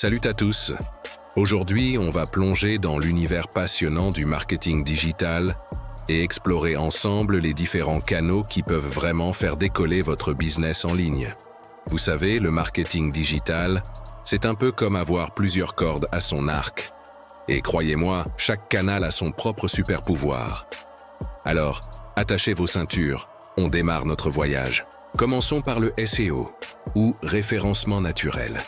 Salut à tous! Aujourd'hui, on va plonger dans l'univers passionnant du marketing digital et explorer ensemble les différents canaux qui peuvent vraiment faire décoller votre business en ligne. Vous savez, le marketing digital, c'est un peu comme avoir plusieurs cordes à son arc. Et croyez-moi, chaque canal a son propre super pouvoir. Alors, attachez vos ceintures, on démarre notre voyage. Commençons par le SEO, ou référencement naturel.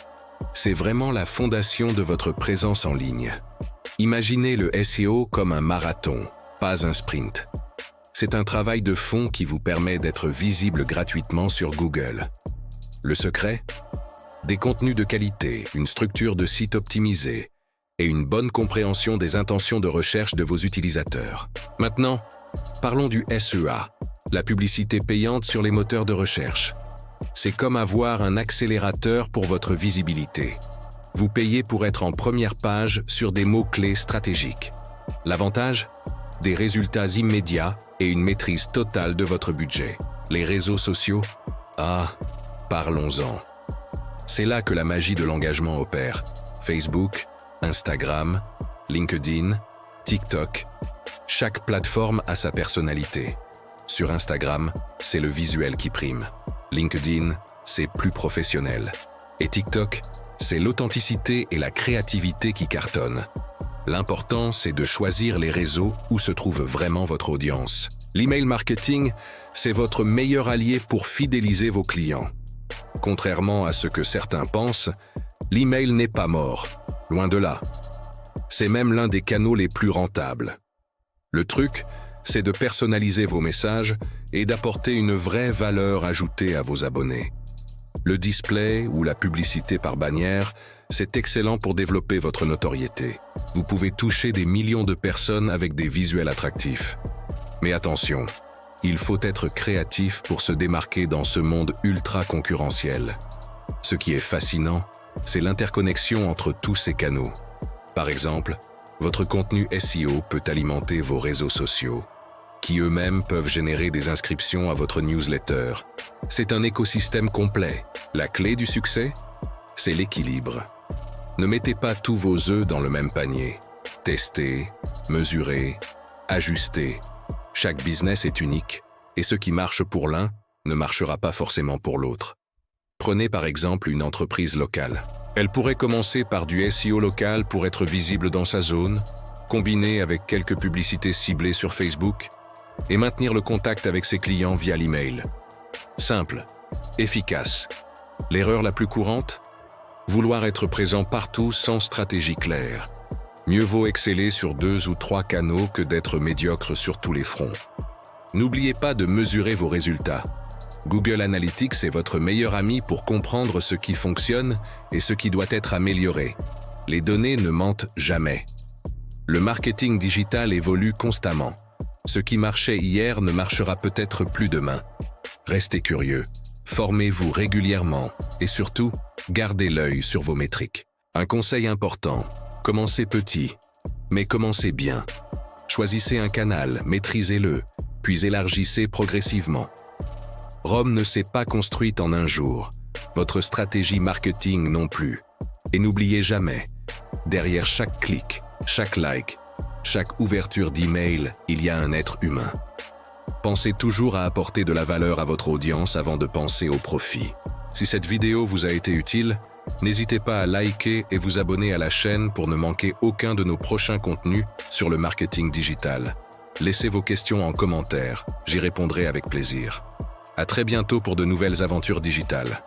C'est vraiment la fondation de votre présence en ligne. Imaginez le SEO comme un marathon, pas un sprint. C'est un travail de fond qui vous permet d'être visible gratuitement sur Google. Le secret? Des contenus de qualité, une structure de site optimisée et une bonne compréhension des intentions de recherche de vos utilisateurs. Maintenant, parlons du SEA, la publicité payante sur les moteurs de recherche. C'est comme avoir un accélérateur pour votre visibilité. Vous payez pour être en première page sur des mots-clés stratégiques. L'avantage? Des résultats immédiats et une maîtrise totale de votre budget. Les réseaux sociaux? Ah, parlons-en. C'est là que la magie de l'engagement opère. Facebook, Instagram, LinkedIn, TikTok. Chaque plateforme a sa personnalité. Sur Instagram, c'est le visuel qui prime. LinkedIn, c'est plus professionnel. Et TikTok, c'est l'authenticité et la créativité qui cartonnent. L'important, c'est de choisir les réseaux où se trouve vraiment votre audience. L'email marketing, c'est votre meilleur allié pour fidéliser vos clients. Contrairement à ce que certains pensent, l'email n'est pas mort, loin de là. C'est même l'un des canaux les plus rentables. Le truc, c'est de personnaliser vos messages et d'apporter une vraie valeur ajoutée à vos abonnés. Le display ou la publicité par bannière, c'est excellent pour développer votre notoriété. Vous pouvez toucher des millions de personnes avec des visuels attractifs. Mais attention, il faut être créatif pour se démarquer dans ce monde ultra concurrentiel. Ce qui est fascinant, c'est l'interconnexion entre tous ces canaux. Par exemple, votre contenu SEO peut alimenter vos réseaux sociaux, qui eux-mêmes peuvent générer des inscriptions à votre newsletter. C'est un écosystème complet. La clé du succès? C'est l'équilibre. Ne mettez pas tous vos œufs dans le même panier. Testez, mesurez, ajustez. Chaque business est unique, et ce qui marche pour l'un ne marchera pas forcément pour l'autre. Prenez par exemple une entreprise locale. Elle pourrait commencer par du SEO local pour être visible dans sa zone, combiner avec quelques publicités ciblées sur Facebook, et maintenir le contact avec ses clients via l'email. Simple, efficace. L'erreur la plus courante? Vouloir être présent partout sans stratégie claire. Mieux vaut exceller sur 2 ou 3 canaux que d'être médiocre sur tous les fronts. N'oubliez pas de mesurer vos résultats. Google Analytics est votre meilleur ami pour comprendre ce qui fonctionne et ce qui doit être amélioré. Les données ne mentent jamais. Le marketing digital évolue constamment. Ce qui marchait hier ne marchera peut-être plus demain. Restez curieux, formez-vous régulièrement et surtout, gardez l'œil sur vos métriques. Un conseil important, commencez petit, mais commencez bien. Choisissez un canal, maîtrisez-le, puis élargissez progressivement. Rome ne s'est pas construite en un jour, votre stratégie marketing non plus. Et n'oubliez jamais, derrière chaque clic, chaque like, chaque ouverture d'email, il y a un être humain. Pensez toujours à apporter de la valeur à votre audience avant de penser au profit. Si cette vidéo vous a été utile, n'hésitez pas à liker et vous abonner à la chaîne pour ne manquer aucun de nos prochains contenus sur le marketing digital. Laissez vos questions en commentaire, j'y répondrai avec plaisir. À très bientôt pour de nouvelles aventures digitales.